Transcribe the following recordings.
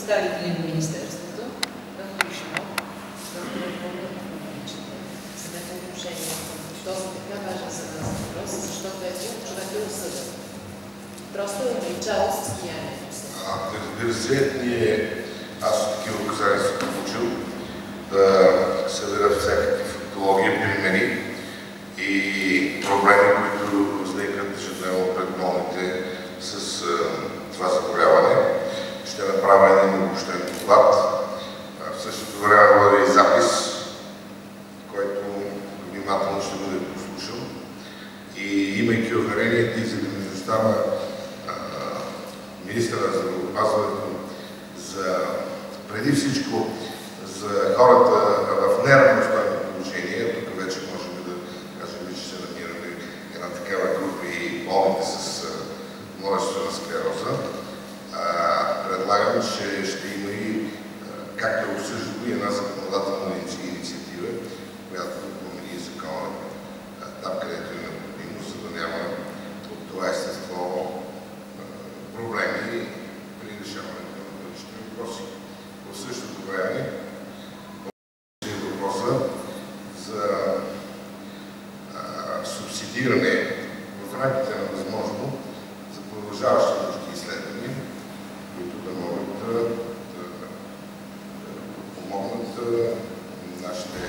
представители на Министерството, доктор Ишмов, доктор вземете отношение към този така важен за нас въпрос, защото човек е осъден. Просто е обличало състоянието си. Разбира се, аз от такива указания съм получил да събера всякакви фактологии, примери и проблеми, които възникват ежедневно пред болните с това заболяване. Ще направя един обобщен доклад. В същото време бъде и запис, който внимателно ще бъде послушан. И имайки уверението и загрижеността на министъра на здравеопазването преди всичко за хората в неравностойно положение, тук вече можем да кажем, че се намираме една такава група и болните с множествена склероза, предлагам, че ще има и, както е обсъждано, и една законодателна инициатива, която промени закона там, където е необходимо, за да няма от това естество проблеми при решаването на бъдещи въпроси. В същото време е въпроса за субсидиране в рамките на възможно за продължаващи научни изследвания, които да могат да помогнат нашите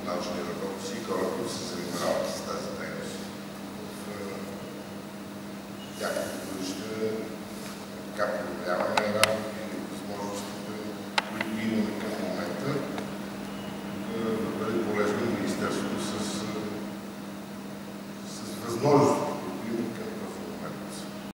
научни работници и хора, които се занимават с тази дейност в тяхното бъдеще, както подобряване на възможностите, които имаме към момента, да бъде полезно Министерството с възможност